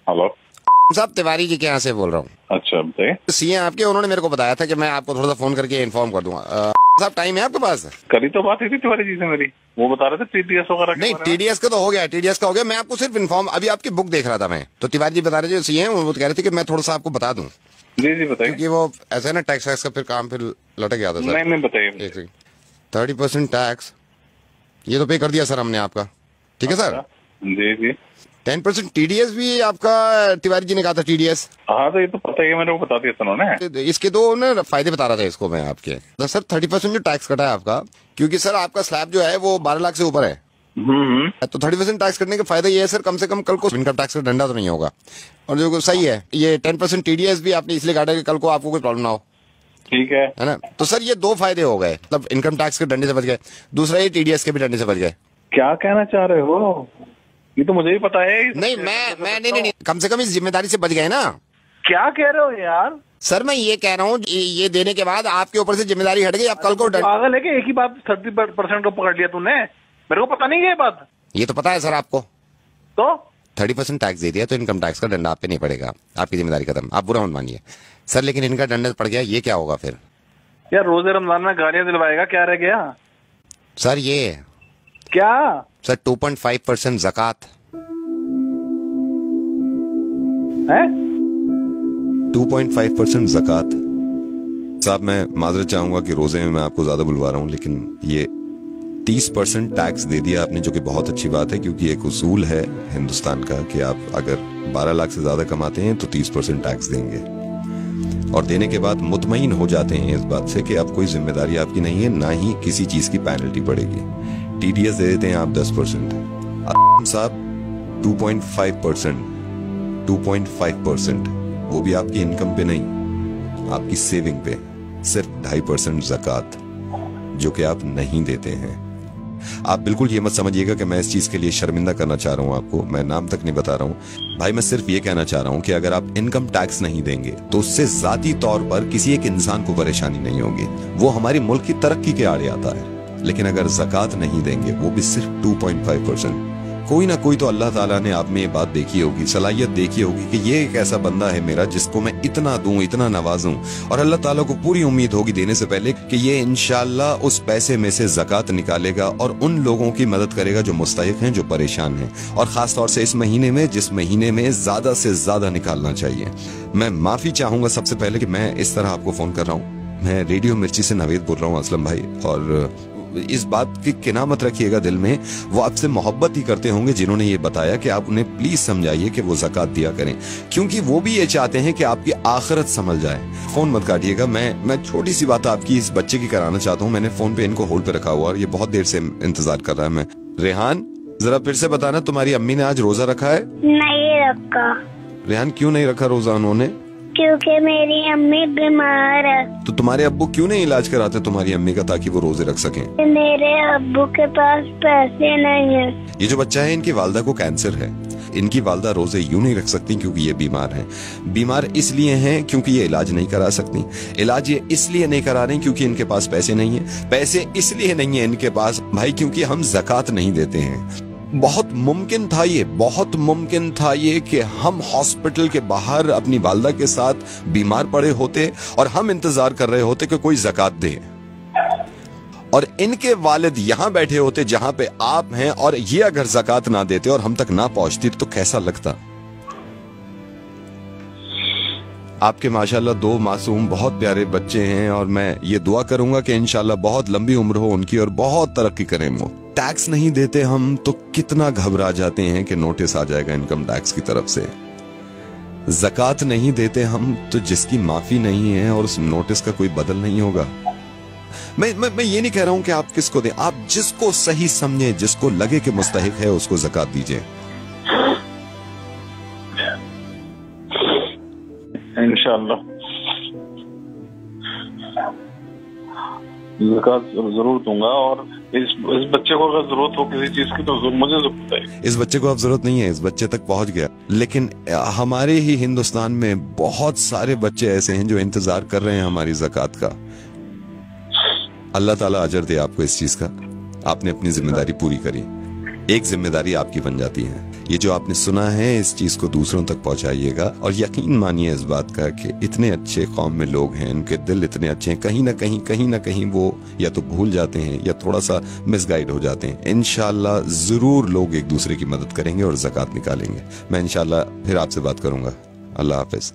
Hello साहब, तिवारी जी के यहाँ से बोल रहा हूँ। अच्छा बताइए। सीए आपके, उन्होंने मेरे को बताया था कि मैं आपको थोड़ा सा फोन करके इन्फॉर्म कर दूंगा। साहब, टाइम है आपके पास? करी तो बात हुई थी तिवारी जी से मेरी, वो बता रहे थे टीडीएस वगैरह के नहीं, बारे में। टीडीएस का तो हो गया, टीडीएस का हो गया। मैं आपको सिर्फ इन्फॉर्म, अभी आपकी बुक देख रहा था मैं, तो तिवारी जी बता रहे थे सीए, वो कह रहे थे कि मैं थोड़ा सा आपको बता दूं। जी जी बताइए। क्योंकि वो ऐसा है ना, टैक्स वैक्स का फिर काम फिर लटक गया था सर। नहीं बताइए। एक सेकंड, 30% टैक्स ये तो पे कर दिया सर हमने आपका, ठीक है सर। जी जी। 10% टीडीएस भी आपका, तिवारी जी ने कहा था टीडीएस। हाँ तो ये तो पता ही है, मेरे को बता दिया था उन्होंने। इसके दो ना फायदे बता रहा था इसको मैं आपके। तो सर 30% जो टैक्स कटा है आपका, क्योंकि सर आपका स्लैब जो है वो 12 लाख से ऊपर है, तो 30% टैक्स कटने का फायदा ये है सर, कम से कम कल को इनकम टैक्स का डंडा तो नहीं होगा। और जो सही है, ये 10% टीडीएस भी आपने इसलिए काटा कि कल को आपको कोई प्रॉब्लम ना हो, ठीक है ना। तो सर ये दो फायदे हो गए, मतलब इनकम टैक्स के डंडे से बच गए, दूसरा ये टीडीएस के भी डंडे से बच गए। क्या कहना चाह रहे हो? ये तो मुझे ही पता है। नहीं मैं नहीं, कम से कम इस जिम्मेदारी से बच गए ना। क्या कह रहे हो यार? सर मैं ये कह रहा हूँ, ये देने के बाद आपके ऊपर से जिम्मेदारी हट गई, आप कल को पागल है कि एक ही बात 30% को पकड़ लिया तूने? मेरे को पता नहीं है ये बात। ये तो पता है सर आपको। तो 30% टैक्स दे दिया तो इनकम टैक्स का डंडा आप पे नहीं पड़ेगा, आपकी जिम्मेदारी खत्म, आप बुरा मत मानिए सर। लेकिन इनका डंडा पड़ गया, ये क्या होगा फिर? यार रोजे रमजान में गालियां दिलवाएगा, क्या रह गया सर? ये क्या सर 2.5% ज़कात है? 2.5% ज़कात। साहब मैं माजरत चाहूंगा कि रोजे में मैं आपको ज्यादा बुलवा रहा हूँ, लेकिन ये 30% टैक्स दे दिया आपने, जो कि बहुत अच्छी बात है, क्योंकि एक उसूल है हिंदुस्तान का कि आप अगर 12 लाख से ज्यादा कमाते हैं तो 30% टैक्स देंगे, और देने के बाद मुतमईन हो जाते हैं इस बात से कि अब कोई जिम्मेदारी आपकी नहीं है, ना ही किसी चीज की पेनल्टी पड़ेगी। टीडीएस दे देते हैं आप 10%, साहब 2.5%, वो भी आपकी इनकम पे नहीं, आपकी सेविंग पे, सिर्फ 2.5% ज़कात, जो कि आप नहीं देते हैं। आप बिल्कुल ये मत समझिएगा कि मैं इस चीज के लिए शर्मिंदा करना चाह रहा हूं आपको, मैं नाम तक नहीं बता रहा हूं भाई, मैं सिर्फ ये कहना चाह रहा हूं कि अगर आप इनकम टैक्स नहीं देंगे तो उससे जाती तौर पर किसी एक इंसान को परेशानी नहीं होगी, वो हमारी मुल्क की तरक्की के आड़े आता है। लेकिन अगर ज़कात नहीं देंगे, वो भी सिर्फ 2.5%, कोई ना कोई तो अल्लाह ताला ने आप में ये बात देखी होगी, सलाहियत देखी होगी कि ये एक ऐसा बंदा है मेरा जिसको मैं इतना दूं, इतना नवाजूं, और अल्लाह ताला को पूरी उम्मीद होगी देने से पहले कि ये इंशाअल्लाह उस पैसे में से ज़कात निकालेगा और उन लोगों की मदद करेगा जो मुस्तहिक हैं, जो परेशान हैं, और खास तौर से इस महीने में, जिस महीने में ज्यादा से ज्यादा निकालना चाहिए। मैं माफी चाहूंगा सबसे पहले कि मैं इस तरह आपको फोन कर रहा हूँ। मैं रेडियो मिर्ची से नवेद बोल रहा हूँ असलम भाई, और इस बात की किना मत रखिएगा दिल में, वो आपसे मोहब्बत ही करते होंगे जिन्होंने ये बताया कि आप उन्हें प्लीज समझाइए कि वो ज़कात दिया करें, क्योंकि वो भी ये चाहते हैं कि आपकी आखिरत संभल जाए। फोन मत काटिएगा, मैं छोटी सी बात आपकी इस बच्चे की कराना चाहता हूँ। मैंने फोन पे इनको होल्ड पे रखा हुआ और ये बहुत देर से इंतजार कर रहा है। मैं रेहान, जरा फिर से बताना, तुम्हारी अम्मी ने आज रोजा रखा है? नहीं रखा। रेहान क्यों नहीं रखा रोजा उन्होंने? क्योंकि मेरी अम्मी बीमार है। तो तुम्हारे अब्बू क्यों नहीं इलाज कराते तुम्हारी अम्मी का, ताकि वो रोजे रख सकें? मेरे अब्बू के पास पैसे नहीं है। ये जो बच्चा है, इनकी वालदा को कैंसर है। इनकी वालदा रोजे यूं नहीं रख सकती क्योंकि ये बीमार हैं। बीमार इसलिए हैं क्योंकि ये इलाज नहीं करा सकती। इलाज ये इसलिए नहीं करा रही क्योंकि इनके पास पैसे नहीं है। पैसे इसलिए नहीं है इनके पास भाई क्योंकि हम ज़कात नहीं देते हैं। बहुत मुमकिन था ये कि हम हॉस्पिटल के बाहर अपनी वालदा के साथ बीमार पड़े होते और हम इंतजार कर रहे होते कि कोई ज़कात दे, और इनके वालिद यहाँ बैठे होते जहां पे आप हैं, और ये अगर ज़कात ना देते और हम तक ना पहुंचती तो कैसा लगता? आपके माशाल्लाह 2 मासूम बहुत प्यारे बच्चे हैं, और मैं ये दुआ करूंगा कि इंशाल्लाह बहुत लंबी उम्र हो उनकी और बहुत तरक्की करें वो। टैक्स नहीं देते हम तो कितना घबरा जाते हैं कि नोटिस आ जाएगा इनकम टैक्स की तरफ से। ज़कात नहीं देते हम तो जिसकी माफी नहीं है और उस नोटिस का कोई बदल नहीं होगा। मैं ये नहीं कह रहा हूं कि आप किसको दें, आप जिसको सही समझे, जिसको लगे कि मुस्तहिक है, उसको ज़कात दीजिए। इंशाअल्लाह ज़कात जरूर दूंगा, और इस बच्चे को अगर जरूरत हो किसी चीज की तो मुझे जरूरत है। इस बच्चे को अब जरूरत नहीं है, इस बच्चे तक पहुंच गया, लेकिन हमारे ही हिंदुस्तान में बहुत सारे बच्चे ऐसे हैं जो इंतजार कर रहे हैं हमारी ज़कात का। अल्लाह ताला अजर दे आपको इस चीज का, आपने अपनी जिम्मेदारी पूरी करी। एक जिम्मेदारी आपकी बन जाती है, ये जो आपने सुना है इस चीज को दूसरों तक पहुंचाइएगा और यकीन मानिए इस बात का कि इतने अच्छे कौम में लोग हैं, उनके दिल इतने अच्छे हैं, कहीं ना कहीं वो या तो भूल जाते हैं या थोड़ा सा मिसगाइड हो जाते हैं। इंशाल्लाह जरूर लोग एक दूसरे की मदद करेंगे और ज़कात निकालेंगे। मैं इंशाल्लाह फिर आपसे बात करूंगा। अल्लाह हाफिज।